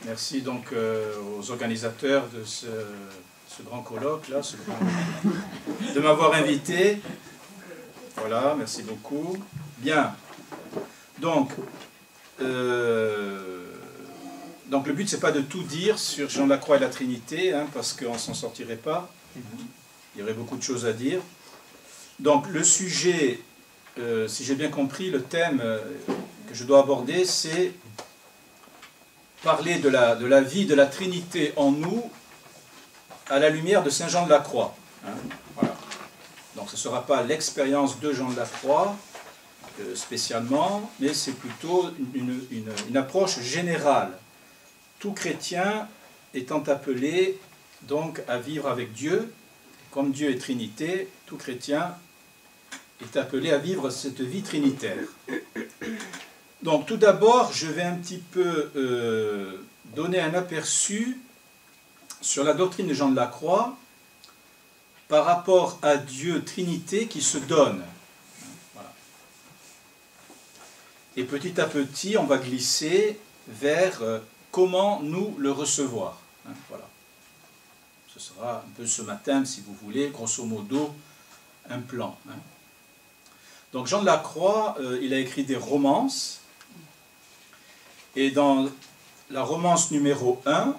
Merci donc aux organisateurs de ce grand colloque là, de m'avoir invité. Voilà, merci beaucoup. Bien. Donc le but c'est pas de tout dire sur Jean de la Croix et la Trinité, hein, parce qu'on ne s'en sortirait pas. Il y aurait beaucoup de choses à dire. Donc le sujet, si j'ai bien compris, le thème que je dois aborder, c'est parler de la vie de la Trinité en nous à la lumière de Saint Jean de la Croix. Hein, voilà. Donc ce ne sera pas l'expérience de Jean de la Croix spécialement, mais c'est plutôt une approche générale. Tout chrétien étant appelé donc à vivre avec Dieu, comme Dieu est Trinité, tout chrétien est appelé à vivre cette vie trinitaire. Donc tout d'abord, je vais un petit peu donner un aperçu sur la doctrine de Jean de la Croix par rapport à Dieu Trinité qui se donne. Voilà. Et petit à petit, on va glisser vers comment nous le recevoir. Hein, voilà. Ce sera un peu ce matin, si vous voulez, grosso modo, un plan. Hein. Donc Jean de la Croix, il a écrit des romances. Et dans la romance numéro 1,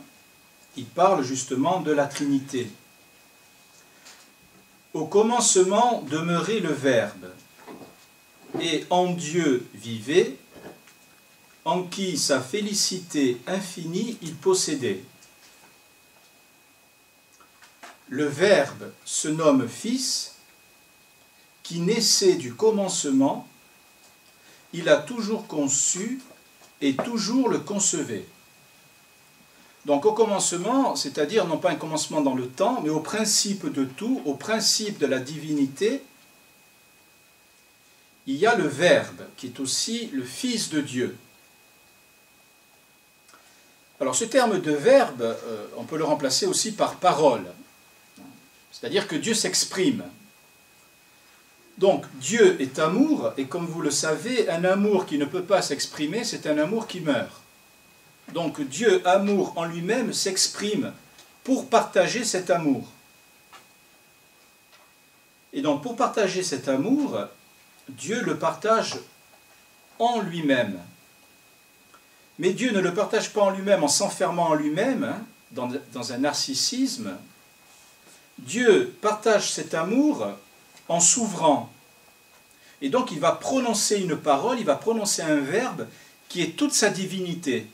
il parle justement de la Trinité. Au commencement demeurait le Verbe, et en Dieu vivait, en qui sa félicité infinie il possédait. Le Verbe se nomme Fils, qui naissait du commencement, il a toujours conçu et toujours le concevait. Donc au commencement, c'est-à-dire non pas un commencement dans le temps, mais au principe de tout, au principe de la divinité, il y a le Verbe, qui est aussi le Fils de Dieu. Alors ce terme de Verbe, on peut le remplacer aussi par parole. C'est-à-dire que Dieu s'exprime. Donc Dieu est amour, et comme vous le savez, un amour qui ne peut pas s'exprimer, c'est un amour qui meurt. Donc Dieu, amour en lui-même, s'exprime pour partager cet amour. Et donc pour partager cet amour, Dieu le partage en lui-même. Mais Dieu ne le partage pas en lui-même en s'enfermant en lui-même, hein, dans un narcissisme. Dieu partage cet amour en s'ouvrant. Et donc il va prononcer une parole, il va prononcer un verbe qui est toute sa divinité.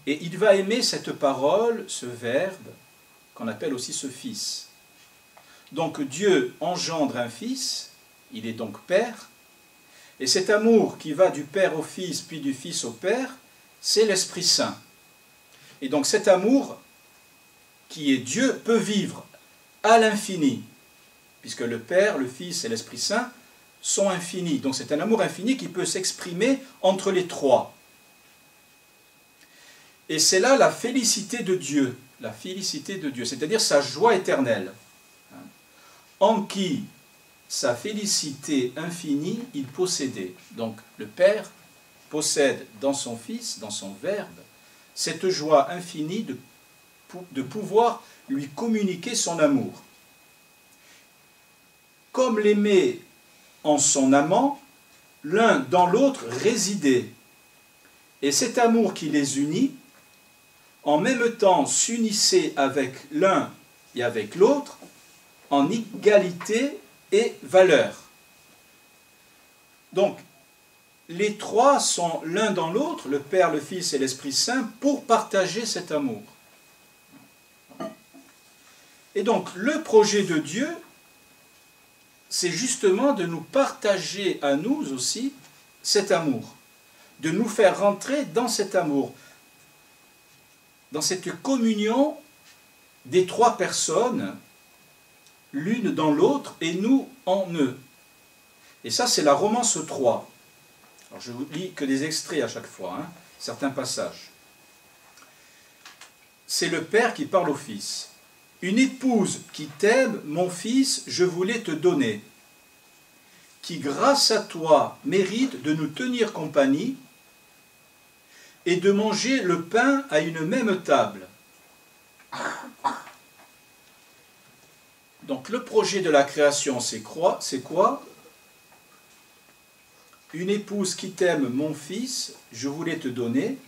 Et il va aimer cette parole, ce verbe, qu'on appelle aussi ce Fils. Donc Dieu engendre un Fils, il est donc Père, et cet amour qui va du Père au Fils, puis du Fils au Père, c'est l'Esprit Saint. Et donc cet amour, qui est Dieu, peut vivre à l'infini, puisque le Père, le Fils et l'Esprit Saint sont infinis. Donc c'est un amour infini qui peut s'exprimer entre les trois. Et c'est là la félicité de Dieu, c'est-à-dire sa joie éternelle, en qui sa félicité infinie il possédait. Donc le Père possède dans son Fils, dans son Verbe, cette joie infinie de pouvoir lui communiquer son amour. Comme l'aimait en son amant, l'un dans l'autre résidait. Et cet amour qui les unit, en même temps s'unissait avec l'un et avec l'autre, en égalité et valeur. Donc, les trois sont l'un dans l'autre, le Père, le Fils et l'Esprit Saint, pour partager cet amour. Et donc, le projet de Dieu, c'est justement de nous partager à nous aussi cet amour, de nous faire rentrer dans cet amour, dans cette communion des trois personnes, l'une dans l'autre et nous en eux. Et ça, c'est la romance 3. Alors, je vous lis que des extraits à chaque fois, hein, certains passages. C'est le Père qui parle au Fils. Une épouse qui t'aime, mon Fils, je voulais te donner, qui grâce à toi mérite de nous tenir compagnie, et de manger le pain à une même table. Donc le projet de la création, c'est quoi? Une épouse qui t'aime, mon fils, je voulais te donner,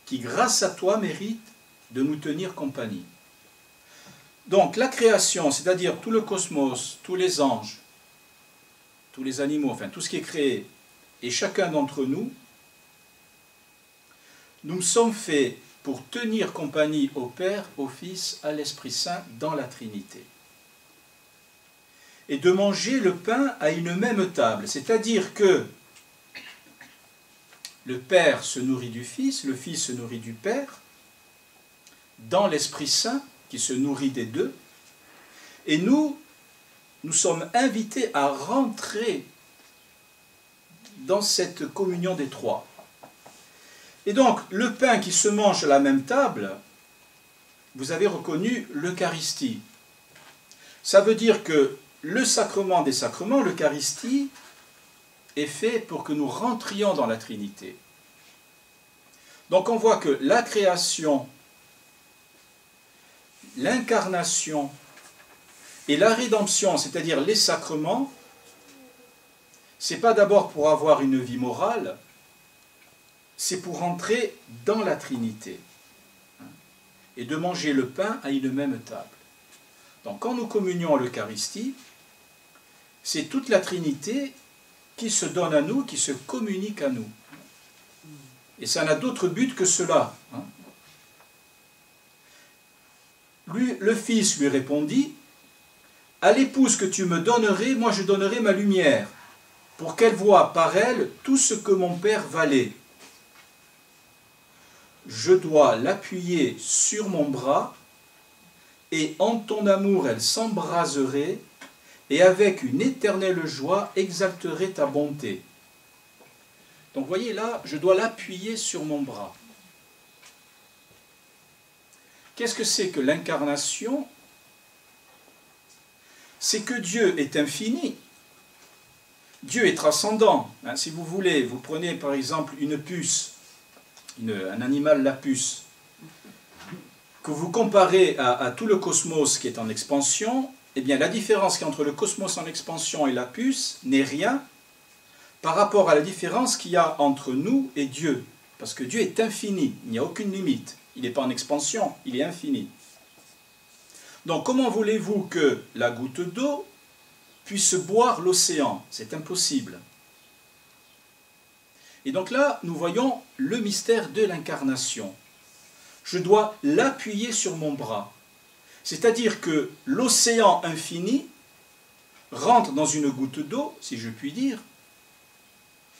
qui grâce à toi mérite de nous tenir compagnie. Donc la création, c'est-à-dire tout le cosmos, tous les anges, tous les animaux, enfin tout ce qui est créé, et chacun d'entre nous, nous sommes faits pour tenir compagnie au Père, au Fils, à l'Esprit Saint dans la Trinité. Et de manger le pain à une même table, c'est-à-dire que le Père se nourrit du Fils, le Fils se nourrit du Père, dans l'Esprit Saint, qui se nourrit des deux, et nous sommes invités à rentrer dans cette communion des trois. Et donc, le pain qui se mange à la même table, vous avez reconnu l'Eucharistie. Ça veut dire que le sacrement des sacrements, l'Eucharistie, est fait pour que nous rentrions dans la Trinité. Donc on voit que la création, l'incarnation et la rédemption, c'est-à-dire les sacrements, ce n'est pas d'abord pour avoir une vie morale, c'est pour entrer dans la Trinité et de manger le pain à une même table. Donc quand nous communions à l'Eucharistie, c'est toute la Trinité qui se donne à nous, qui se communique à nous. Et ça n'a d'autre but que cela. Le Fils lui répondit, « À l'épouse que tu me donnerais, moi je donnerai ma lumière, pour qu'elle voie par elle tout ce que mon Père valait. Je dois l'appuyer sur mon bras, et en ton amour elle s'embraserait, et avec une éternelle joie exalterait ta bonté. » Donc vous voyez là, je dois l'appuyer sur mon bras. Qu'est-ce que c'est que l'incarnation? C'est que Dieu est infini. Dieu est transcendant. Si vous voulez, vous prenez par exemple une puce, un animal, la puce, que vous comparez à tout le cosmos qui est en expansion, eh bien la différence entre le cosmos en expansion et la puce n'est rien par rapport à la différence qu'il y a entre nous et Dieu. Parce que Dieu est infini, il n'y a aucune limite. Il n'est pas en expansion, il est infini. Donc comment voulez-vous que la goutte d'eau puisse boire l'océan? C'est impossible. Et donc là, nous voyons le mystère de l'incarnation. Je dois l'appuyer sur mon bras. C'est-à-dire que l'océan infini rentre dans une goutte d'eau, si je puis dire,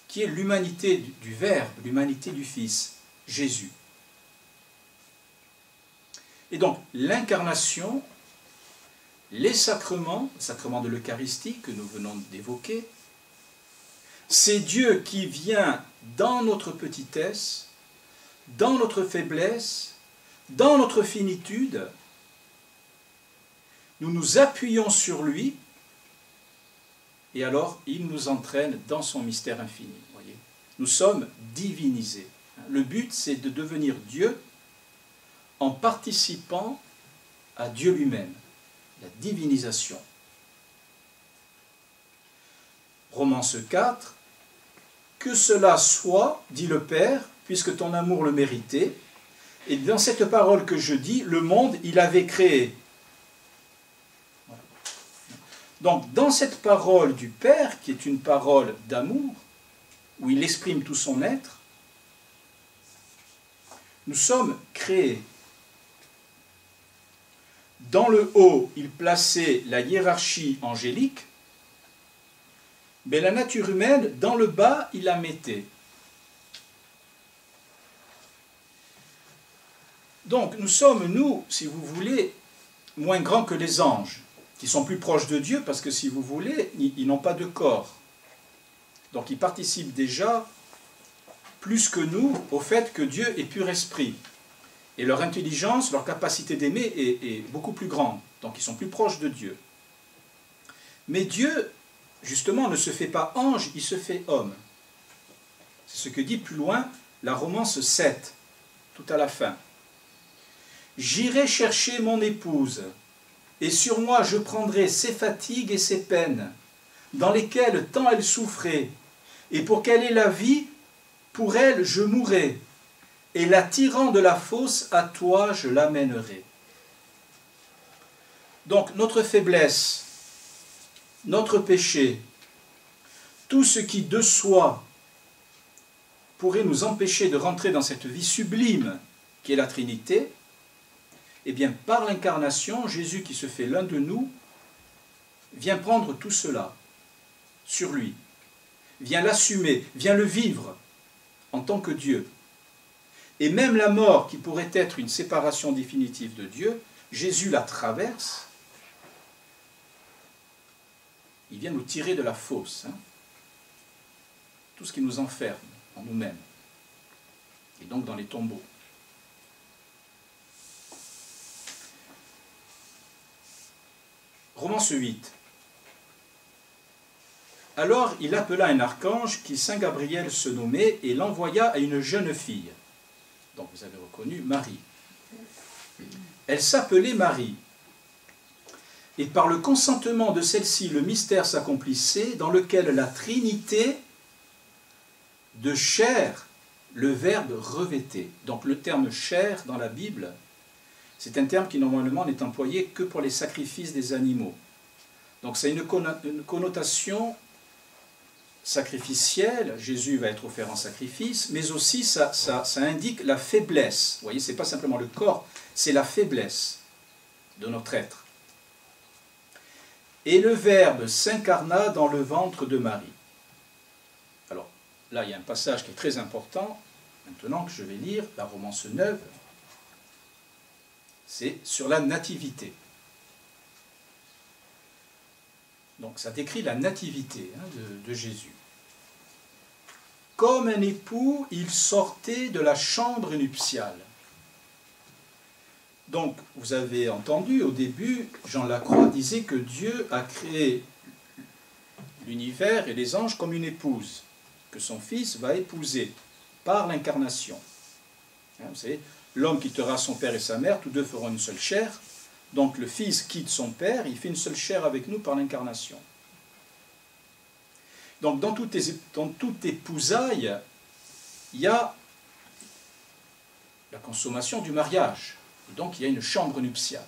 qui est l'humanité du Verbe, l'humanité du Fils, Jésus. Et donc, l'incarnation, les sacrements, le sacrement de l'Eucharistie que nous venons d'évoquer, c'est Dieu qui vient dans notre petitesse, dans notre faiblesse, dans notre finitude. Nous nous appuyons sur lui, et alors il nous entraîne dans son mystère infini. Voyez, nous sommes divinisés. Le but, c'est de devenir Dieu en participant à Dieu lui-même, la divinisation. Romans 4, « Que cela soit, dit le Père, puisque ton amour le méritait, et dans cette parole que je dis, le monde, il avait créé. » Donc, dans cette parole du Père, qui est une parole d'amour, où il exprime tout son être, nous sommes créés. Dans le haut, il plaçait la hiérarchie angélique, mais la nature humaine, dans le bas, il la mettait. Donc, nous sommes, nous, si vous voulez, moins grands que les anges, qui sont plus proches de Dieu, parce que, si vous voulez, ils n'ont pas de corps. Donc, ils participent déjà, plus que nous, au fait que Dieu est pur esprit. Et leur intelligence, leur capacité d'aimer est beaucoup plus grande. Donc, ils sont plus proches de Dieu. Mais Dieu, justement, ne se fait pas ange, il se fait homme. C'est ce que dit plus loin la romance 7, tout à la fin. J'irai chercher mon épouse, et sur moi je prendrai ses fatigues et ses peines, dans lesquelles tant elle souffrait, et pour qu'elle ait la vie, pour elle je mourrai, et la tirant de la fosse, à toi je l'amènerai. Donc notre faiblesse, notre péché, tout ce qui de soi pourrait nous empêcher de rentrer dans cette vie sublime qui est la Trinité, eh bien par l'incarnation, Jésus qui se fait l'un de nous, vient prendre tout cela sur lui, vient l'assumer, vient le vivre en tant que Dieu. Et même la mort qui pourrait être une séparation définitive de Dieu, Jésus la traverse, il vient nous tirer de la fosse, tout ce qui nous enferme en nous-mêmes, et donc dans les tombeaux. Romance 8. Alors il appela un archange qui Saint Gabriel se nommait et l'envoya à une jeune fille. Donc vous avez reconnu Marie. Elle s'appelait Marie. Et par le consentement de celle-ci, le mystère s'accomplissait dans lequel la Trinité de chair, le Verbe revêtait. Donc le terme chair dans la Bible, c'est un terme qui normalement n'est employé que pour les sacrifices des animaux. Donc c'est une connotation sacrificielle, Jésus va être offert en sacrifice, mais aussi ça indique la faiblesse. Vous voyez, ce n'est pas simplement le corps, c'est la faiblesse de notre être. Et le Verbe s'incarna dans le ventre de Marie. Alors, là, il y a un passage qui est très important, maintenant que je vais lire, la romance 9, c'est sur la nativité. Donc, ça décrit la nativité de Jésus. Comme un époux, il sortait de la chambre nuptiale. Donc, vous avez entendu au début, Jean Lacroix disait que Dieu a créé l'univers et les anges comme une épouse, que son Fils va épouser par l'incarnation. Vous savez, l'homme quittera son père et sa mère, tous deux feront une seule chair. Donc le Fils quitte son père, il fait une seule chair avec nous par l'incarnation. Donc dans toute épousaille, il y a la consommation du mariage. Et donc il y a une chambre nuptiale.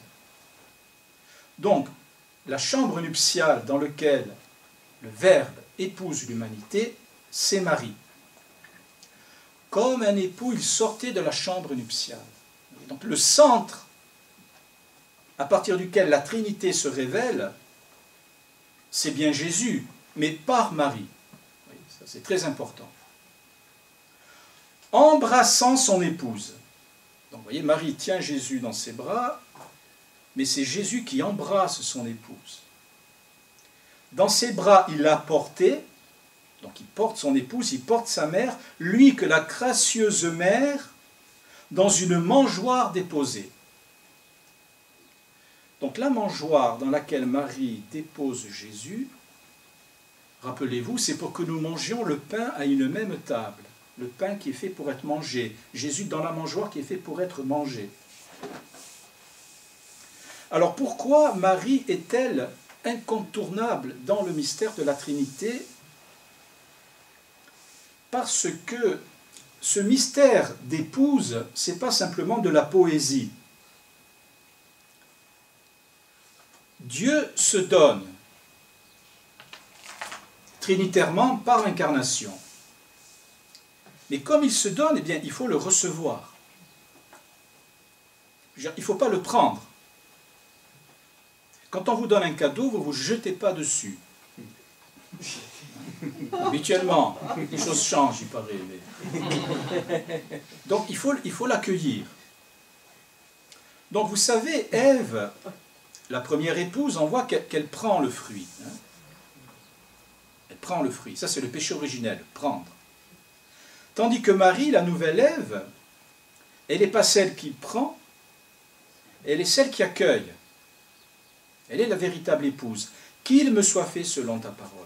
Donc la chambre nuptiale dans laquelle le Verbe épouse l'humanité, c'est Marie. Comme un époux, il sortait de la chambre nuptiale. Donc le centre à partir duquel la Trinité se révèle, c'est bien Jésus, mais par Marie. Oui, ça c'est très important. Embrassant son épouse. Donc vous voyez, Marie tient Jésus dans ses bras, mais c'est Jésus qui embrasse son épouse. Dans ses bras, il l'a portée, donc il porte son épouse, il porte sa mère, lui que la gracieuse mère, dans une mangeoire déposée. Donc la mangeoire dans laquelle Marie dépose Jésus, rappelez-vous, c'est pour que nous mangions le pain à une même table. Le pain qui est fait pour être mangé. Jésus dans la mangeoire qui est fait pour être mangé. Alors pourquoi Marie est-elle incontournable dans le mystère de la Trinité? Parce que ce mystère d'épouse, ce n'est pas simplement de la poésie. Dieu se donne trinitairement par l'incarnation. Mais comme il se donne, eh bien, il faut le recevoir. Il ne faut pas le prendre. Quand on vous donne un cadeau, vous ne vous jetez pas dessus. Habituellement, les choses changent, il paraît. Mais... Donc il faut l'accueillir. Donc vous savez, Ève, la première épouse, on voit qu'elle prend le fruit. Elle prend le fruit. Ça, c'est le péché originel, prendre. Tandis que Marie, la nouvelle Ève, elle n'est pas celle qui prend, elle est celle qui accueille. Elle est la véritable épouse. Qu'il me soit fait selon ta parole.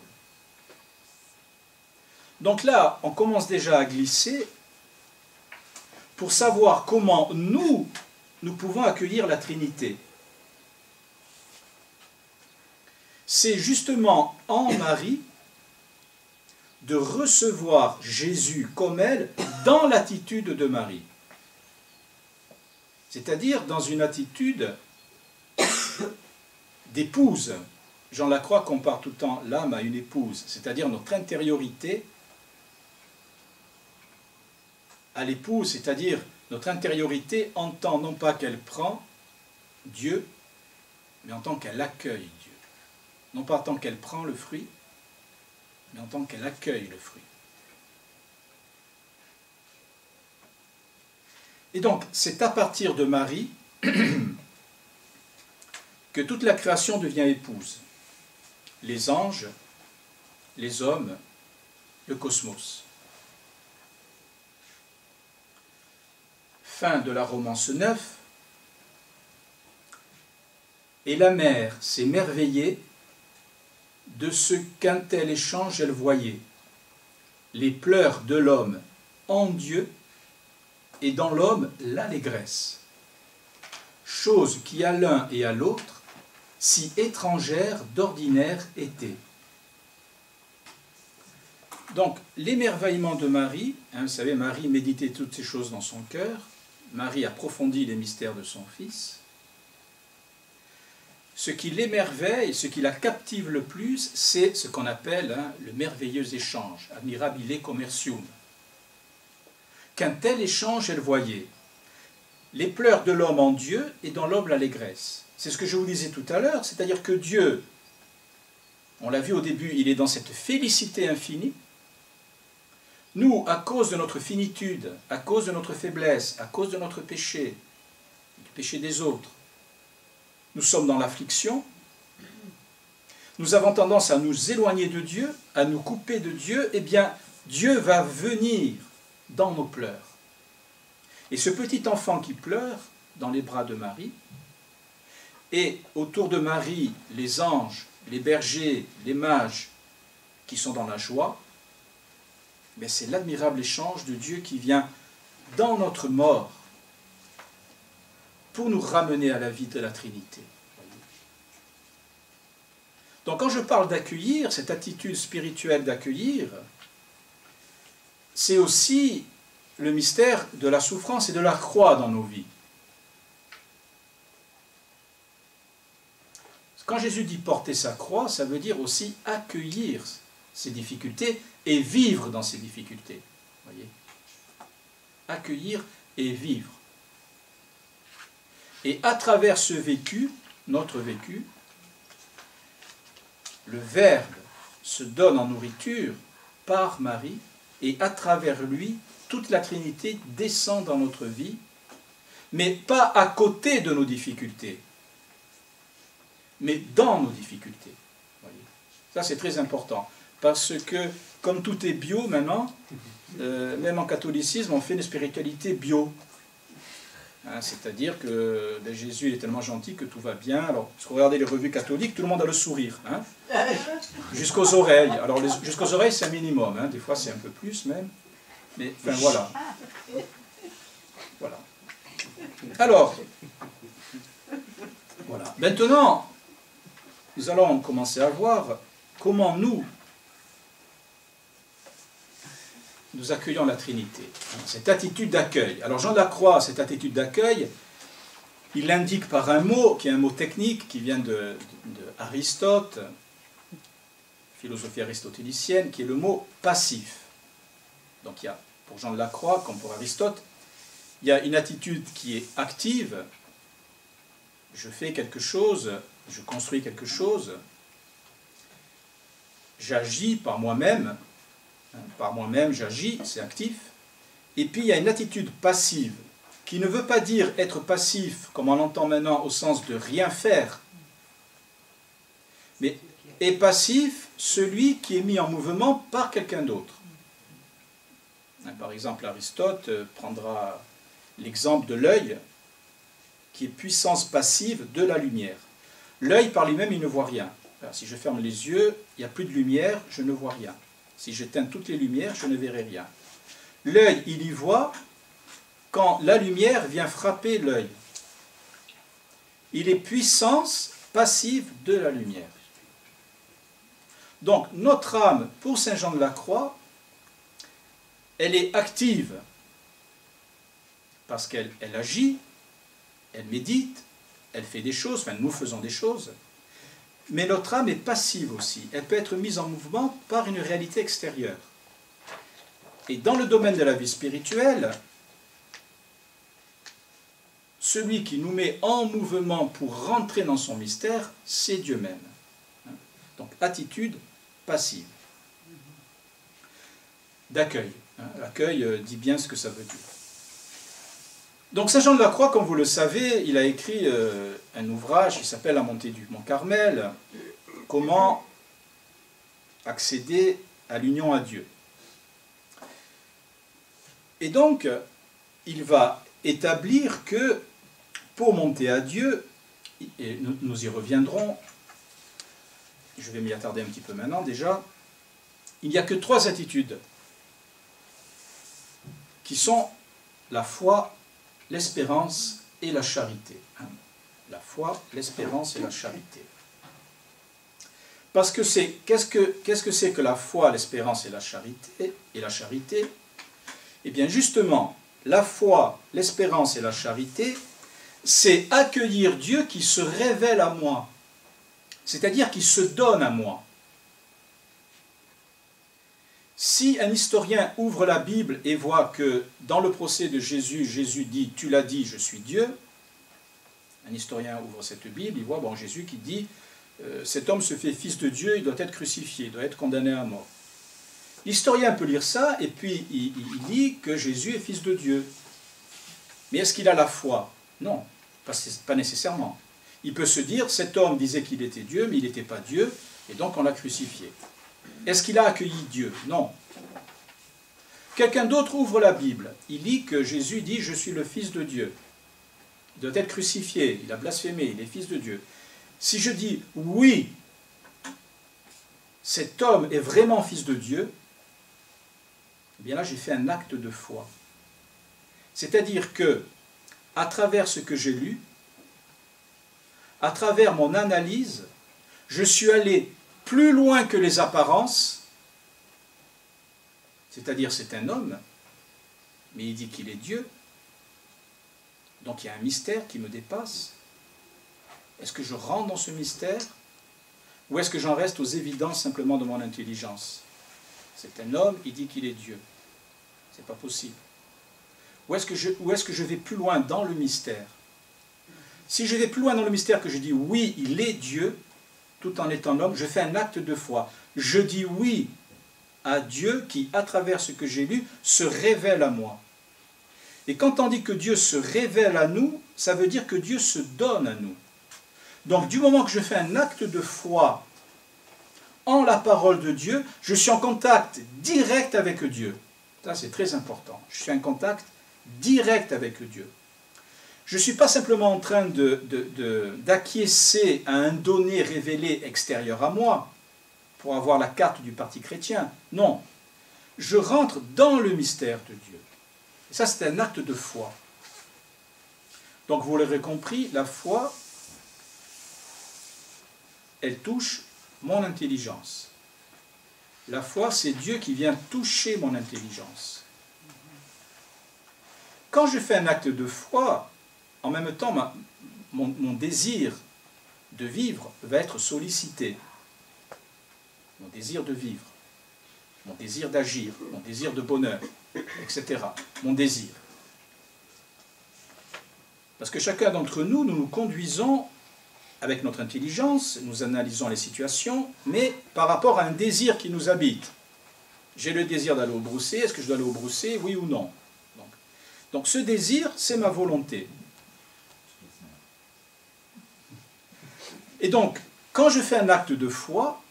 Donc là, on commence déjà à glisser pour savoir comment nous pouvons accueillir la Trinité. C'est justement en Marie de recevoir Jésus comme elle dans l'attitude de Marie. C'est-à-dire dans une attitude d'épouse. Jean Lacroix compare tout le temps l'âme à une épouse, c'est-à-dire notre intériorité à l'épouse, c'est-à-dire notre intériorité en tant non pas qu'elle prend Dieu, mais en tant qu'elle accueille Dieu. Non pas en tant qu'elle prend le fruit, mais en tant qu'elle accueille le fruit. Et donc, c'est à partir de Marie que toute la création devient épouse. Les anges, les hommes, le cosmos. Fin de la romance 9. Et la mère s'émerveillait de ce qu'un tel échange elle voyait. Les pleurs de l'homme en Dieu et dans l'homme l'allégresse. Chose qui à l'un et à l'autre si étrangère d'ordinaire était. Donc, l'émerveillement de Marie, vous savez, Marie méditait toutes ces choses dans son cœur, Marie approfondit les mystères de son Fils. Ce qui l'émerveille, ce qui la captive le plus, c'est ce qu'on appelle le merveilleux échange, admirabile commercium. Qu'un tel échange, elle voyait. Les pleurs de l'homme en Dieu et dans l'homme l'allégresse. C'est ce que je vous disais tout à l'heure, c'est-à-dire que Dieu, on l'a vu au début, il est dans cette félicité infinie. Nous, à cause de notre finitude, à cause de notre faiblesse, à cause de notre péché, du péché des autres, nous sommes dans l'affliction. Nous avons tendance à nous éloigner de Dieu, à nous couper de Dieu. Eh bien, Dieu va venir dans nos pleurs. Et ce petit enfant qui pleure dans les bras de Marie, et autour de Marie, les anges, les bergers, les mages qui sont dans la joie, c'est l'admirable échange de Dieu qui vient dans notre mort pour nous ramener à la vie de la Trinité. Donc quand je parle d'accueillir, cette attitude spirituelle d'accueillir, c'est aussi le mystère de la souffrance et de la croix dans nos vies. Quand Jésus dit porter sa croix, ça veut dire aussi accueillir ses difficultés et vivre dans ces difficultés. Voyez ? Accueillir et vivre. Et à travers ce vécu, notre vécu, le Verbe se donne en nourriture par Marie, et à travers lui, toute la Trinité descend dans notre vie, mais pas à côté de nos difficultés, mais dans nos difficultés. Voyez. Ça, c'est très important, parce que, comme tout est bio maintenant, même en catholicisme, on fait une spiritualité bio. C'est-à-dire que Jésus il est tellement gentil que tout va bien. Alors, si vous regardez les revues catholiques, tout le monde a le sourire. Jusqu'aux oreilles. Alors, jusqu'aux oreilles, c'est un minimum. Des fois, c'est un peu plus même. Mais, enfin, voilà. Voilà. Alors, voilà. Maintenant, nous allons commencer à voir comment nous accueillons la Trinité. Cette attitude d'accueil. Alors Jean Lacroix, cette attitude d'accueil, il l'indique par un mot, qui est un mot technique, qui vient de Aristote, philosophie aristotélicienne, qui est le mot passif. Donc il y a, pour Jean Lacroix, comme pour Aristote, il y a une attitude qui est active. Je fais quelque chose, je construis quelque chose, j'agis par moi-même, j'agis, c'est actif. Et puis il y a une attitude passive, qui ne veut pas dire être passif, comme on l'entend maintenant au sens de rien faire, mais est passif celui qui est mis en mouvement par quelqu'un d'autre. Par exemple, Aristote prendra l'exemple de l'œil, qui est puissance passive de la lumière. L'œil par lui-même, il ne voit rien. Alors, si je ferme les yeux, il n'y a plus de lumière, je ne vois rien. Si j'éteins toutes les lumières, je ne verrai rien. L'œil, il y voit, quand la lumière vient frapper l'œil. Il est puissance passive de la lumière. Donc notre âme, pour Saint Jean de la Croix, elle est active parce qu'elle agit, elle médite, elle fait des choses, enfin nous faisons des choses, mais notre âme est passive aussi. Elle peut être mise en mouvement par une réalité extérieure. Et dans le domaine de la vie spirituelle, celui qui nous met en mouvement pour rentrer dans son mystère, c'est Dieu même. Donc attitude passive. D'accueil. L'accueil dit bien ce que ça veut dire. Donc Saint Jean de la Croix, comme vous le savez, il a écrit un ouvrage qui s'appelle La montée du Mont Carmel, comment accéder à l'union à Dieu. Et donc, il va établir que pour monter à Dieu, et nous y reviendrons, je vais m'y attarder un petit peu maintenant déjà, il n'y a que 3 attitudes qui sont la foi, l'espérance et la charité. La foi, l'espérance et la charité. Parce que qu'est-ce que c'est que la foi, l'espérance et la charité? Eh bien justement, la foi, l'espérance et la charité, c'est accueillir Dieu qui se révèle à moi, c'est-à-dire qui se donne à moi. Si un historien ouvre la Bible et voit que dans le procès de Jésus, Jésus dit « Tu l'as dit, je suis Dieu », un historien ouvre cette Bible, il voit Jésus qui dit « Cet homme se fait fils de Dieu, il doit être crucifié, il doit être condamné à mort ». L'historien peut lire ça et puis il dit que Jésus est fils de Dieu. Mais est-ce qu'il a la foi? Non, pas nécessairement. Il peut se dire, cet homme disait qu'il était Dieu, mais il n'était pas Dieu, et donc on l'a crucifié. Est-ce qu'il a accueilli Dieu? Non. Quelqu'un d'autre ouvre la Bible. Il lit que Jésus dit, je suis le fils de Dieu. Il doit être crucifié, il a blasphémé, il est fils de Dieu. Si je dis, oui, cet homme est vraiment fils de Dieu, eh bien là j'ai fait un acte de foi. C'est-à-dire que, à travers ce que j'ai lu, à travers mon analyse, je suis allé plus loin que les apparences, c'est-à-dire c'est un homme, mais il dit qu'il est Dieu, donc il y a un mystère qui me dépasse. Est-ce que je rentre dans ce mystère, ou est-ce que j'en reste aux évidences simplement de mon intelligence? C'est un homme, il dit qu'il est Dieu. C'est pas possible. Ou est-ce que je vais plus loin dans le mystère? Si je vais plus loin dans le mystère, que je dis oui, il est Dieu, tout en étant homme, je fais un acte de foi. Je dis oui à Dieu qui, à travers ce que j'ai lu, se révèle à moi. Et quand on dit que Dieu se révèle à nous, ça veut dire que Dieu se donne à nous. Donc du moment que je fais un acte de foi en la parole de Dieu, je suis en contact direct avec Dieu. Ça c'est très important. Je suis en contact direct avec Dieu. Je ne suis pas simplement en train d'acquiescer à un donné révélé extérieur à moi pour avoir la carte du parti chrétien. Non. Je rentre dans le mystère de Dieu. Et ça, c'est un acte de foi. Donc, vous l'aurez compris, la foi, elle touche mon intelligence. La foi, c'est Dieu qui vient toucher mon intelligence. Quand je fais un acte de foi, en même temps, mon désir de vivre va être sollicité. Mon désir de vivre, mon désir d'agir, mon désir de bonheur, etc. Mon désir. Parce que chacun d'entre nous, nous nous conduisons avec notre intelligence, nous analysons les situations, mais par rapport à un désir qui nous habite. J'ai le désir d'aller au brousser, est-ce que je dois aller au brousser, oui ou non? Donc ce désir, c'est ma volonté. Et donc, quand je fais un acte de foi,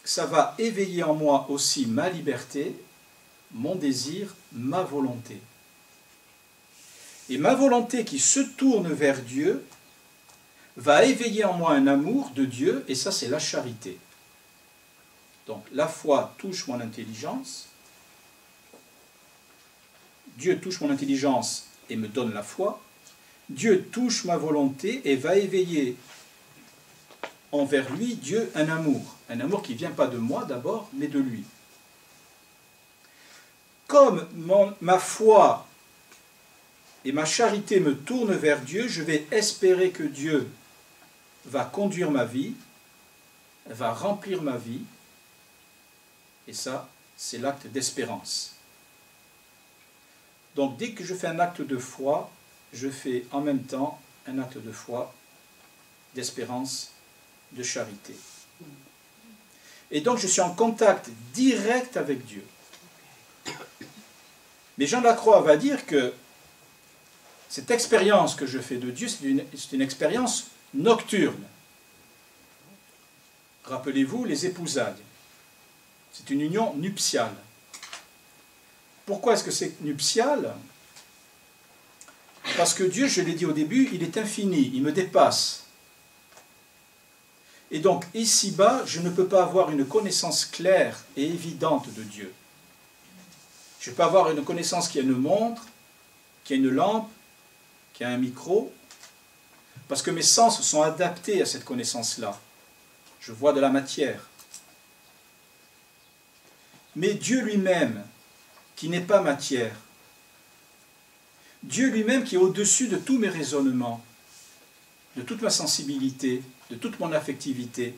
ça va éveiller en moi aussi ma liberté, mon désir, ma volonté. Et ma volonté qui se tourne vers Dieu va éveiller en moi un amour de Dieu, et ça c'est la charité. Donc la foi touche mon intelligence. Dieu touche mon intelligence et me donne la foi. Dieu touche ma volonté et va éveiller envers lui, Dieu, un amour qui ne vient pas de moi d'abord, mais de lui. Comme ma foi et ma charité me tournent vers Dieu, je vais espérer que Dieu va conduire ma vie, va remplir ma vie, et ça, c'est l'acte d'espérance. Donc dès que je fais un acte de foi, je fais en même temps un acte de foi, d'espérance, de charité. Et donc je suis en contact direct avec Dieu. Mais Jean Lacroix va dire que cette expérience que je fais de Dieu, c'est une expérience nocturne. Rappelez-vous les épousailles. C'est une union nuptiale. Pourquoi est-ce que c'est nuptial? Parce que Dieu, je l'ai dit au début, il est infini, il me dépasse. Et donc, ici-bas, je ne peux pas avoir une connaissance claire et évidente de Dieu. Je peux avoir une connaissance qui a une montre, qui a une lampe, qui a un micro, parce que mes sens sont adaptés à cette connaissance-là. Je vois de la matière. Mais Dieu lui-même, qui n'est pas matière, Dieu lui-même qui est au-dessus de tous mes raisonnements, de toute ma sensibilité, de toute mon affectivité,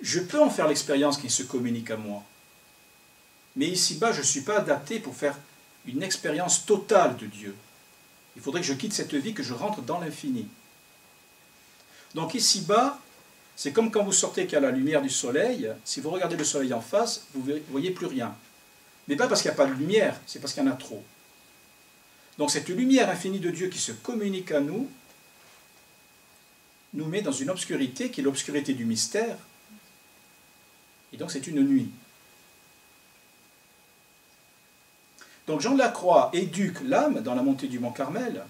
je peux en faire l'expérience qu'il se communique à moi. Mais ici-bas, je ne suis pas adapté pour faire une expérience totale de Dieu. Il faudrait que je quitte cette vie, que je rentre dans l'infini. Donc ici-bas, c'est comme quand vous sortez qu'à la lumière du soleil, si vous regardez le soleil en face, vous ne voyez plus rien. Mais pas parce qu'il n'y a pas de lumière, c'est parce qu'il y en a trop. Donc cette lumière infinie de Dieu qui se communique à nous, nous met dans une obscurité qui est l'obscurité du mystère. Et donc c'est une nuit. Donc Jean de la Croix éduque l'âme dans la montée du mont Carmel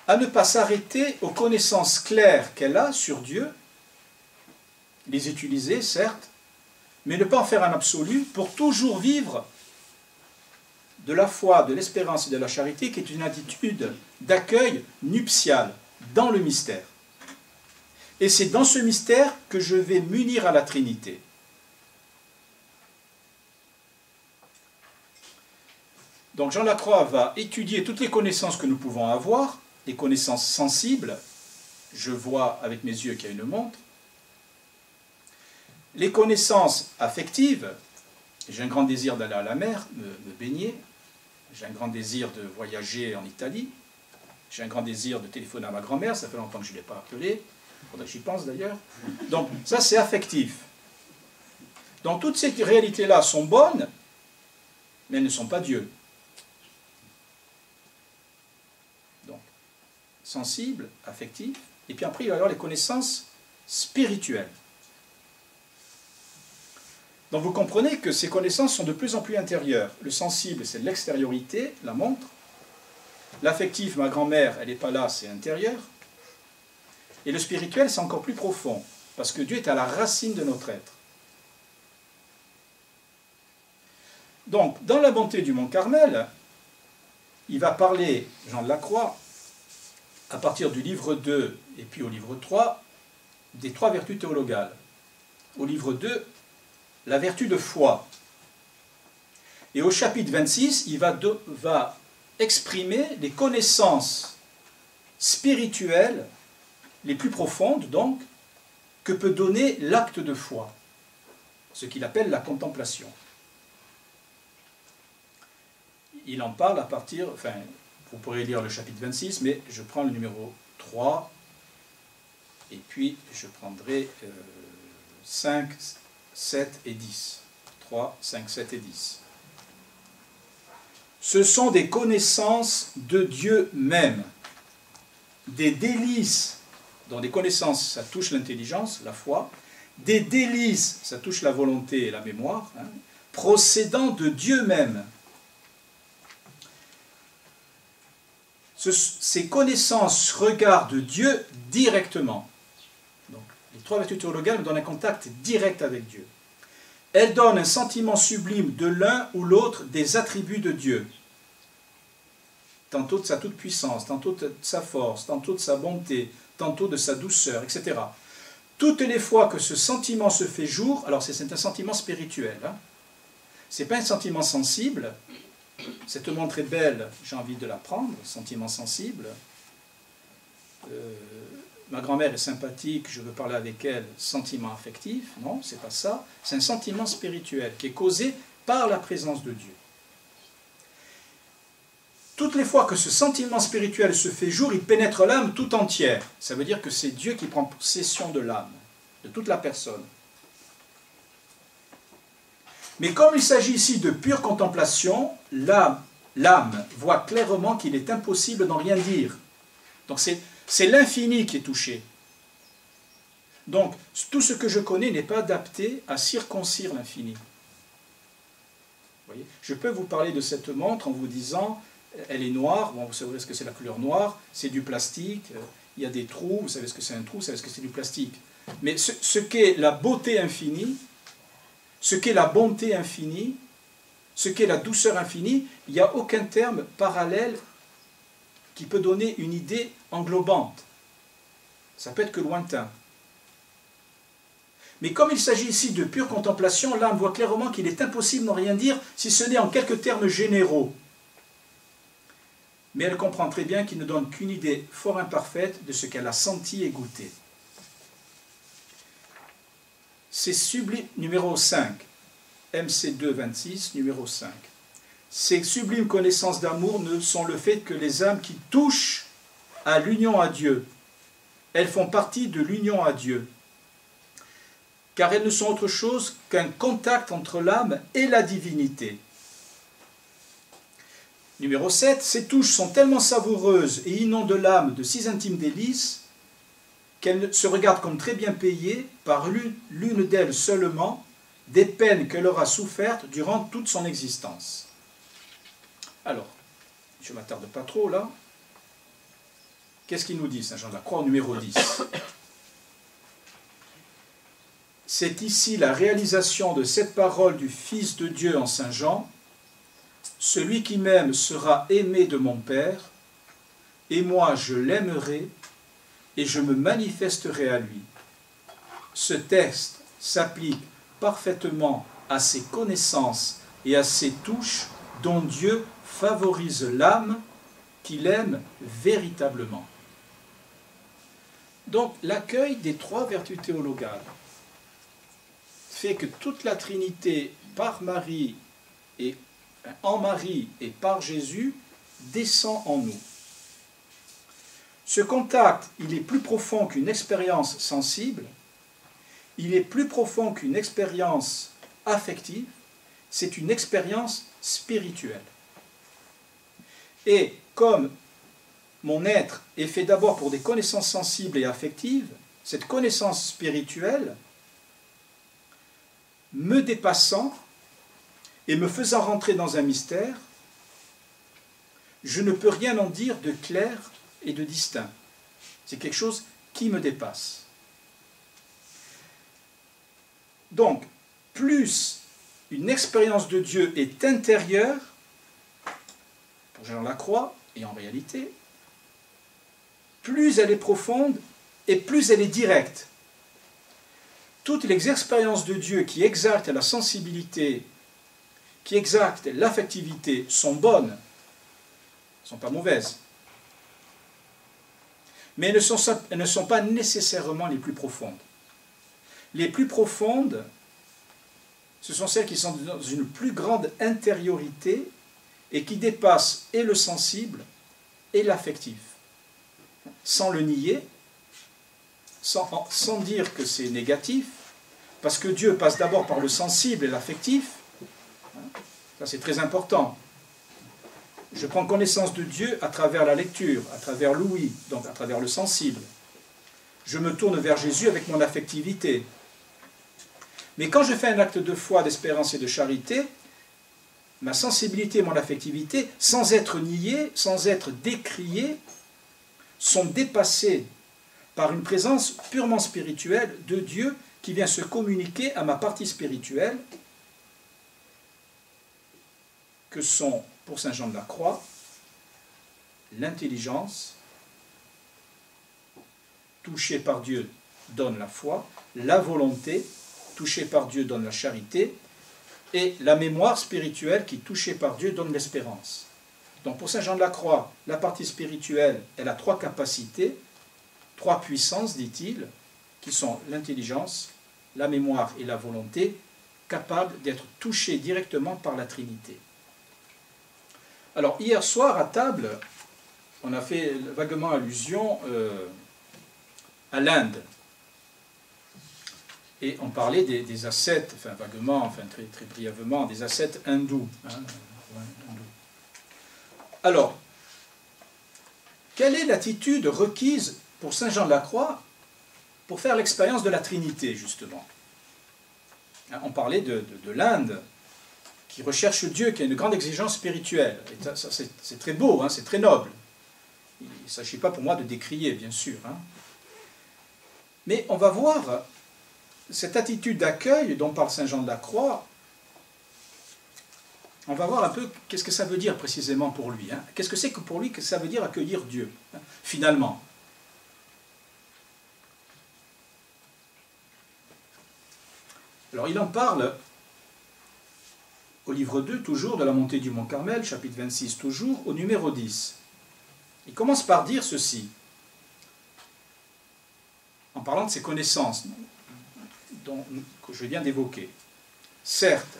à ne pas s'arrêter aux connaissances claires qu'elle a sur Dieu, les utiliser certes, mais ne pas en faire un absolu pour toujours vivre de la foi, de l'espérance et de la charité qui est une attitude d'accueil nuptial dans le mystère. Et c'est dans ce mystère que je vais m'unir à la Trinité. Donc Jean Lacroix va étudier toutes les connaissances que nous pouvons avoir, les connaissances sensibles, je vois avec mes yeux qu'il y a une montre, les connaissances affectives, j'ai un grand désir d'aller à la mer, me baigner, j'ai un grand désir de voyager en Italie, j'ai un grand désir de téléphoner à ma grand-mère, ça fait longtemps que je ne l'ai pas appelée, il faudrait que j'y pense d'ailleurs. Donc ça c'est affectif. Donc toutes ces réalités-là sont bonnes, mais elles ne sont pas Dieu. Donc, sensible, affectif, et puis après il va y avoir les connaissances spirituelles. Donc vous comprenez que ces connaissances sont de plus en plus intérieures. Le sensible, c'est l'extériorité, la montre. L'affectif, ma grand-mère, elle n'est pas là, c'est intérieur. Et le spirituel, c'est encore plus profond, parce que Dieu est à la racine de notre être. Donc, dans la bonté du mont Carmel, il va parler, Jean de la Croix, à partir du livre 2 et puis au livre 3, des 3 vertus théologales. Au livre 2, la vertu de foi. Et au chapitre 26, il va exprimer les connaissances spirituelles les plus profondes, donc, que peut donner l'acte de foi, ce qu'il appelle la contemplation. Il en parle à partir, enfin, vous pourrez lire le chapitre 26, mais je prends le numéro 3, et puis je prendrai 5, 7 et 10. 3, 5, 7 et 10. Ce sont des connaissances de Dieu même, des délices, dans des connaissances, ça touche l'intelligence, la foi, des délices, ça touche la volonté et la mémoire, hein, procédant de Dieu même. Ces connaissances regardent Dieu directement. Donc, les 3 vertus théologales nous donnent un contact direct avec Dieu. Elle donne un sentiment sublime de l'un ou l'autre des attributs de Dieu. Tantôt de sa toute-puissance, tantôt de sa force, tantôt de sa bonté, tantôt de sa douceur, etc. Toutes les fois que ce sentiment se fait jour, alors c'est un sentiment spirituel, hein. Ce n'est pas un sentiment sensible. Cette montre est belle, j'ai envie de la prendre, sentiment sensible. Ma grand-mère est sympathique, je veux parler avec elle, sentiment affectif. Non, c'est pas ça. C'est un sentiment spirituel qui est causé par la présence de Dieu. Toutes les fois que ce sentiment spirituel se fait jour, il pénètre l'âme tout entière. Ça veut dire que c'est Dieu qui prend possession de l'âme, de toute la personne. Mais comme il s'agit ici de pure contemplation, l'âme voit clairement qu'il est impossible d'en rien dire. Donc c'est l'infini qui est touché. Donc tout ce que je connais n'est pas adapté à circoncire l'infini. Voyez, je peux vous parler de cette montre en vous disant, elle est noire, bon, vous savez ce que c'est la couleur noire, c'est du plastique, il y a des trous, vous savez ce que c'est un trou, vous savez ce que c'est du plastique. Mais ce qu'est la beauté infinie, ce qu'est la bonté infinie, ce qu'est la douceur infinie, il n'y a aucun terme parallèle qui peut donner une idée englobante. Ça peut être que lointain. Mais comme il s'agit ici de pure contemplation, l'âme voit clairement qu'il est impossible d'en rien dire, si ce n'est en quelques termes généraux. Mais elle comprend très bien qu'il ne donne qu'une idée fort imparfaite de ce qu'elle a senti et goûté. C'est sublime, numéro 5, MC2 26, numéro 5. Ces sublimes connaissances d'amour ne sont le fait que les âmes qui touchent à l'union à Dieu. Elles font partie de l'union à Dieu. Car elles ne sont autre chose qu'un contact entre l'âme et la divinité. Numéro 7, ces touches sont tellement savoureuses et inondent l'âme de si intimes délices qu'elles se regardent comme très bien payées par l'une d'elles seulement des peines qu'elle aura souffertes durant toute son existence. Alors, je ne m'attarde pas trop là. Qu'est-ce qu'il nous dit, Saint Jean de la Croix, au numéro 10 ? C'est ici la réalisation de cette parole du Fils de Dieu en Saint Jean. Celui qui m'aime sera aimé de mon Père, et moi je l'aimerai, et je me manifesterai à lui. Ce texte s'applique parfaitement à ces connaissances et à ces touches dont Dieu favorise l'âme qu'il aime véritablement. Donc l'accueil des trois vertus théologales fait que toute la Trinité par Marie et en Marie et par Jésus descend en nous. Ce contact, il est plus profond qu'une expérience sensible, il est plus profond qu'une expérience affective, c'est une expérience spirituelle. Et comme mon être est fait d'abord pour des connaissances sensibles et affectives, cette connaissance spirituelle, me dépassant et me faisant rentrer dans un mystère, je ne peux rien en dire de clair et de distinct. C'est quelque chose qui me dépasse. Donc, plus une expérience de Dieu est intérieure, pour Jean Lacroix, et en réalité, plus elle est profonde et plus elle est directe. Toutes les expériences de Dieu qui exaltent la sensibilité, qui exaltent l'affectivité, sont bonnes, ne sont pas mauvaises. Mais elles ne sont pas nécessairement les plus profondes. Les plus profondes, ce sont celles qui sont dans une plus grande intériorité et qui dépassent et le sensible et l'affectif. Sans le nier, sans dire que c'est négatif, parce que Dieu passe d'abord par le sensible et l'affectif. Ça c'est très important. Je prends connaissance de Dieu à travers la lecture, à travers l'ouïe, donc à travers le sensible. Je me tourne vers Jésus avec mon affectivité. Mais quand je fais un acte de foi, d'espérance et de charité, ma sensibilité et mon affectivité, sans être niées, sans être décriées, sont dépassées par une présence purement spirituelle de Dieu qui vient se communiquer à ma partie spirituelle que sont, pour saint Jean de la Croix, l'intelligence, touchée par Dieu, donne la foi, la volonté, touchée par Dieu, donne la charité, et la mémoire spirituelle qui, touchée par Dieu, donne l'espérance. Donc pour saint Jean de la Croix, la partie spirituelle, elle a 3 capacités, 3 puissances, dit-il, qui sont l'intelligence, la mémoire et la volonté, capables d'être touchées directement par la Trinité. Alors hier soir à table, on a fait vaguement allusion à l'Inde. Et on parlait des ascètes, enfin vaguement, enfin très brièvement, des ascètes hindous. Alors, quelle est l'attitude requise pour saint Jean de la Croix pour faire l'expérience de la Trinité, justement? On parlait de l'Inde, qui recherche Dieu, qui a une grande exigence spirituelle. Et ça, c'est très beau, hein, c'est très noble. Il ne s'agit pas pour moi de décrier, bien sûr. Hein. Mais on va voir cette attitude d'accueil dont parle saint Jean de la Croix. On va voir un peu qu'est-ce que ça veut dire précisément pour lui. Hein. Qu'est-ce que c'est que pour lui que ça veut dire accueillir Dieu, hein, finalement. Alors il en parle au livre 2, toujours, de la montée du Mont Carmel, chapitre 26, toujours, au numéro 10. Il commence par dire ceci, en parlant de ses connaissances que je viens d'évoquer. Certes,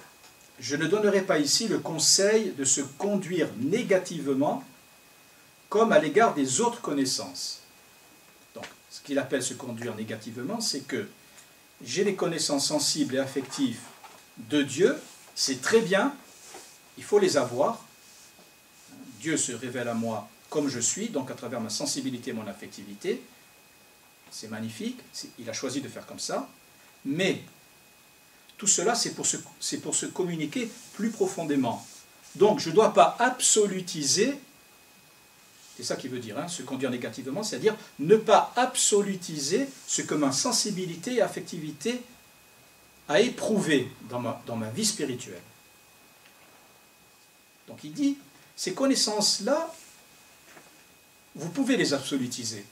je ne donnerai pas ici le conseil de se conduire négativement comme à l'égard des autres connaissances. Donc, ce qu'il appelle se conduire négativement, c'est que j'ai les connaissances sensibles et affectives de Dieu, c'est très bien, il faut les avoir. Dieu se révèle à moi comme je suis, donc à travers ma sensibilité et mon affectivité. C'est magnifique, il a choisi de faire comme ça. Mais tout cela, c'est pour se communiquer plus profondément. Donc je ne dois pas absolutiser, c'est ça qu'il veut dire, hein, se conduire négativement, c'est-à-dire ne pas absolutiser ce que ma sensibilité et affectivité a éprouvé dans ma vie spirituelle. Donc il dit, ces connaissances-là, vous pouvez les absolutiser.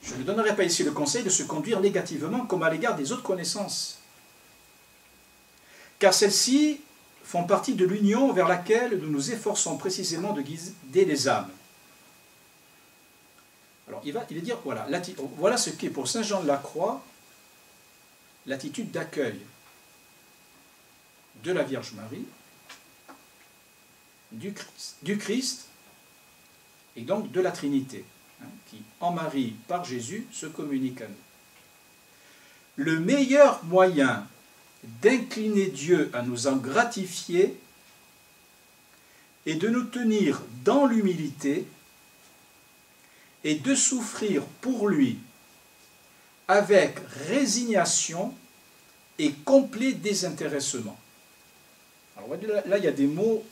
Je ne donnerai pas ici le conseil de se conduire négativement comme à l'égard des autres connaissances. Car celles-ci font partie de l'union vers laquelle nous nous efforçons précisément de guider les âmes. Alors il va dire, voilà ce qu'est pour saint Jean de la Croix l'attitude d'accueil de la Vierge Marie, du Christ et donc de la Trinité, hein, qui en Marie, par Jésus, se communique à nous. Le meilleur moyen d'incliner Dieu à nous en gratifier est de nous tenir dans l'humilité et de souffrir pour lui avec résignation et complet désintéressement. Alors là, il y a des mots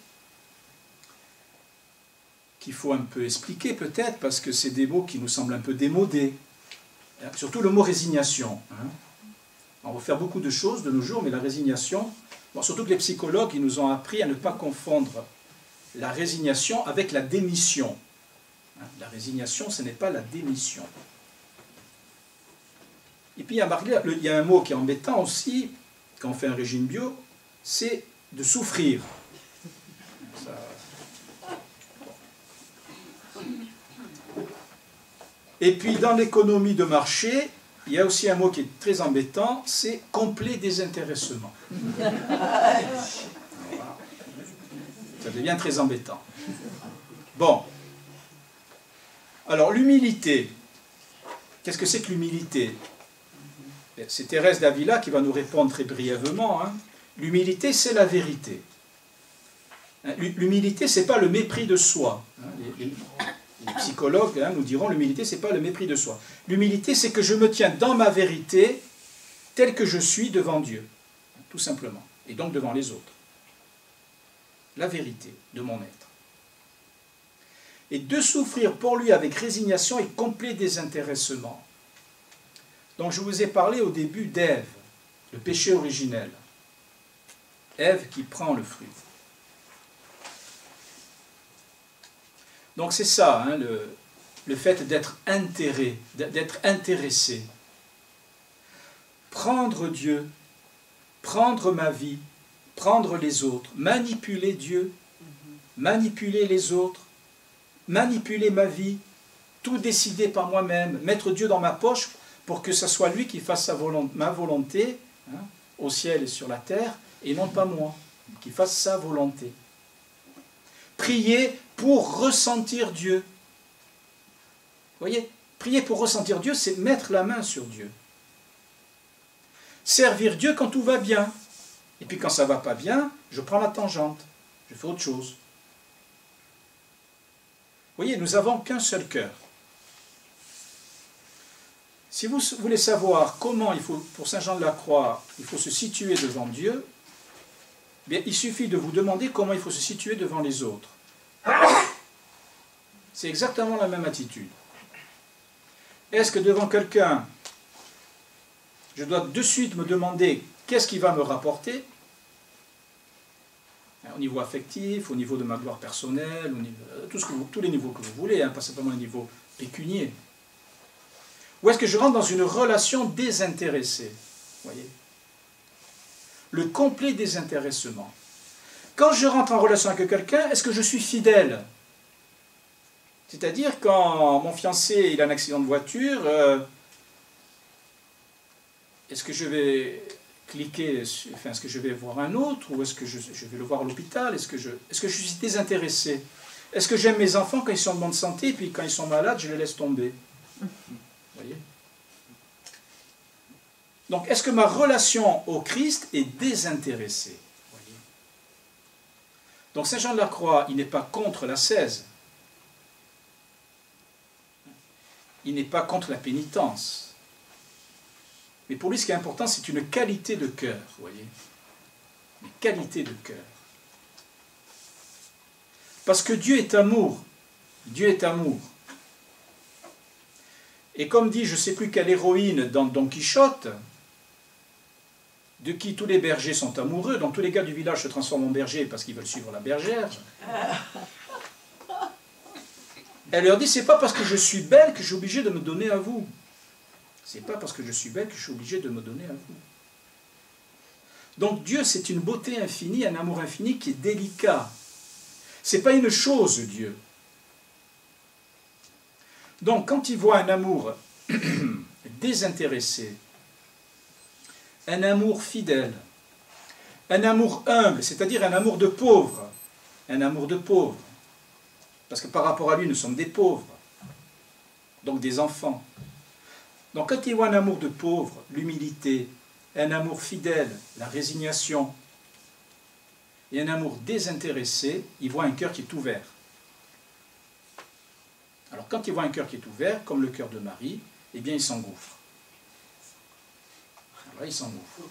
qu'il faut un peu expliquer peut-être, parce que c'est des mots qui nous semblent un peu démodés. Surtout le mot résignation. Hein. On va faire beaucoup de choses de nos jours, mais la résignation, bon, surtout que les psychologues ils nous ont appris à ne pas confondre la résignation avec la démission. Hein. La résignation, ce n'est pas la démission. Et puis il y a un mot qui est embêtant aussi, quand on fait un régime bio, c'est de souffrir. Ça... Et puis dans l'économie de marché, il y a aussi un mot qui est très embêtant, c'est complet désintéressement. Voilà. Ça devient très embêtant. Bon. Alors l'humilité, qu'est-ce que c'est que l'humilité? C'est Thérèse d'Avila qui va nous répondre très brièvement. Hein. L'humilité, c'est la vérité. L'humilité, ce n'est pas le mépris de soi. Hein. Les psychologues nous diront l'humilité, ce n'est pas le mépris de soi. L'humilité, c'est que je me tiens dans ma vérité telle que je suis devant Dieu, tout simplement, et donc devant les autres. La vérité de mon être. Et de souffrir pour lui avec résignation et complet désintéressement. Donc je vous ai parlé au début d'Ève, le péché originel. Ève qui prend le fruit. Donc c'est ça, hein, le fait d'être intéressé. Prendre Dieu, prendre ma vie, prendre les autres, manipuler Dieu, manipuler les autres, manipuler ma vie, tout décider par moi-même, mettre Dieu dans ma poche pour que ce soit lui qui fasse ma volonté, hein, au ciel et sur la terre, et non pas moi, qui fasse sa volonté. Prier pour ressentir Dieu. Vous voyez, prier pour ressentir Dieu, c'est mettre la main sur Dieu. Servir Dieu quand tout va bien. Et puis quand ça ne va pas bien, je prends la tangente. Je fais autre chose. Vous voyez, nous n'avons qu'un seul cœur. Si vous voulez savoir comment il faut, pour Saint Jean de la Croix, il faut se situer devant Dieu, bien, il suffit de vous demander comment il faut se situer devant les autres. C'est exactement la même attitude. Est-ce que devant quelqu'un, je dois de suite me demander qu'est-ce qui va me rapporter, au niveau affectif, au niveau de ma gloire personnelle, tous les niveaux que vous voulez, hein, pas simplement le niveau pécunier. Ou est-ce que je rentre dans une relation désintéressée? Voyez, le complet désintéressement. Quand je rentre en relation avec quelqu'un, est-ce que je suis fidèle? C'est-à-dire quand mon fiancé il a un accident de voiture, est-ce que je vais cliquer, est-ce que je vais voir un autre, ou est-ce que je vais le voir à l'hôpital? Est-ce que je suis désintéressé? Est-ce que j'aime mes enfants quand ils sont en bonne santé, et puis quand ils sont malades, je les laisse tomber? Voyez. Donc, est-ce que ma relation au Christ est désintéressée? Voyez. Donc, Saint Jean de la Croix, il n'est pas contre l'ascèse. Il n'est pas contre la pénitence. Mais pour lui, ce qui est important, c'est une qualité de cœur, vous voyez. Une qualité de cœur. Parce que Dieu est amour. Dieu est amour. Et comme dit, je ne sais plus quelle héroïne dans Don Quichotte, de qui tous les bergers sont amoureux, dont tous les gars du village se transforment en bergers parce qu'ils veulent suivre la bergère. Elle leur dit, c'est pas parce que je suis belle que je suis obligé de me donner à vous. C'est pas parce que je suis belle que je suis obligé de me donner à vous. Donc Dieu, c'est une beauté infinie, un amour infini qui est délicat. C'est pas une chose, Dieu. Donc quand il voit un amour désintéressé, un amour fidèle, un amour humble, c'est-à-dire un amour de pauvre, un amour de pauvre, parce que par rapport à lui, nous sommes des pauvres, donc des enfants. Donc quand il voit un amour de pauvre, l'humilité, un amour fidèle, la résignation, et un amour désintéressé, il voit un cœur qui est ouvert. Alors quand il voit un cœur qui est ouvert, comme le cœur de Marie, eh bien il s'engouffre. Alors il s'engouffre.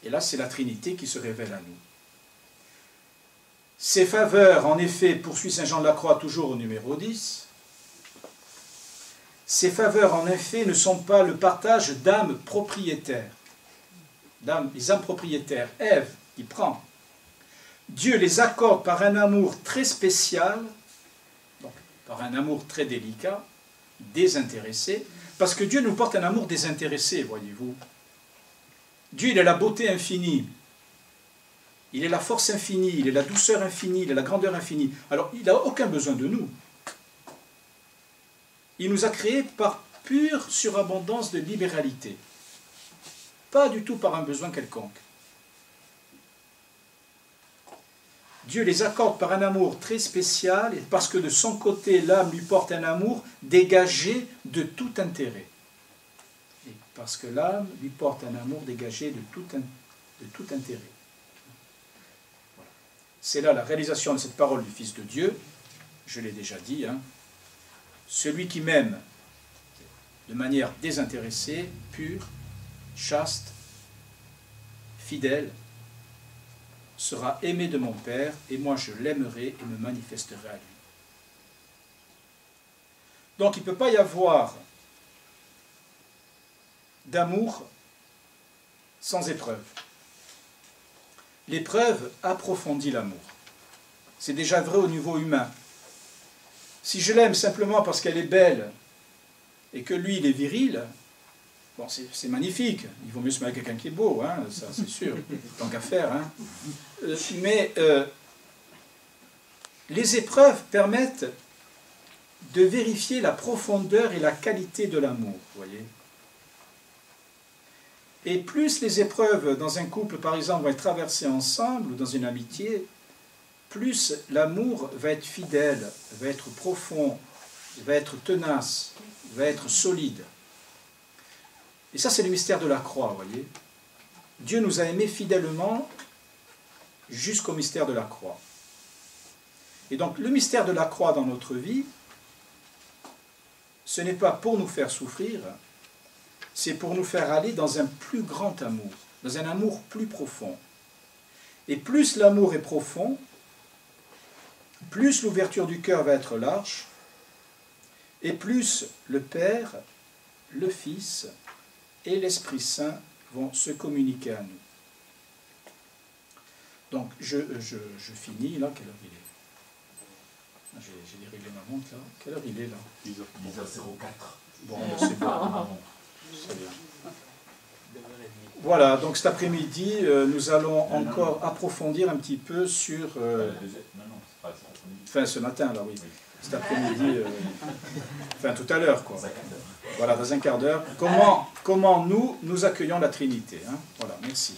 Et là, c'est la Trinité qui se révèle à nous. Ces faveurs, en effet, poursuit Saint Jean de la Croix toujours au numéro 10, ces faveurs, en effet, ne sont pas le partage d'âmes propriétaires. Les âmes propriétaires, Ève, qui prend. Dieu les accorde par un amour très spécial, donc par un amour très délicat, désintéressé, parce que Dieu nous porte un amour désintéressé, voyez-vous. Dieu, il est la beauté infinie. Il est la force infinie, il est la douceur infinie, il est la grandeur infinie. Alors, il n'a aucun besoin de nous. Il nous a créés par pure surabondance de libéralité. Pas du tout par un besoin quelconque. Dieu les accorde par un amour très spécial, et parce que de son côté, l'âme lui porte un amour dégagé de tout intérêt. Et parce que l'âme lui porte un amour dégagé de tout intérêt. Voilà. C'est là la réalisation de cette parole du Fils de Dieu. Je l'ai déjà dit, hein. Celui qui m'aime de manière désintéressée, pure, chaste, fidèle, sera aimé de mon Père, et moi je l'aimerai et me manifesterai à lui. Donc il ne peut pas y avoir d'amour sans épreuve. L'épreuve approfondit l'amour. C'est déjà vrai au niveau humain. Si je l'aime simplement parce qu'elle est belle et que lui, il est viril, bon, c'est magnifique. Il vaut mieux se mettre avec quelqu'un qui est beau, hein, ça c'est sûr, tant qu'à faire. Hein. Mais les épreuves permettent de vérifier la profondeur et la qualité de l'amour, vous voyez. Et plus les épreuves dans un couple, par exemple, vont être traversées ensemble, ou dans une amitié, plus l'amour va être fidèle, va être profond, va être tenace, va être solide. Et ça, c'est le mystère de la croix, vous voyez. Dieu nous a aimés fidèlement jusqu'au mystère de la croix. Et donc, le mystère de la croix dans notre vie, ce n'est pas pour nous faire souffrir, c'est pour nous faire aller dans un plus grand amour, dans un amour plus profond. Et plus l'amour est profond, plus l'ouverture du cœur va être large, et plus le Père, le Fils et l'Esprit Saint vont se communiquer à nous. Donc, je finis, là, quelle heure il est? J'ai déréglé ma montre, là. Quelle heure il est, là? 10h04. Bon, c'est bon. C'est bien. Voilà, donc cet après-midi, nous allons encore approfondir un petit peu sur... Enfin, ce matin, là, oui. Cet après-midi, enfin, tout à l'heure, quoi. Voilà, dans un quart d'heure. Comment nous accueillons la Trinité. Hein. Voilà, merci.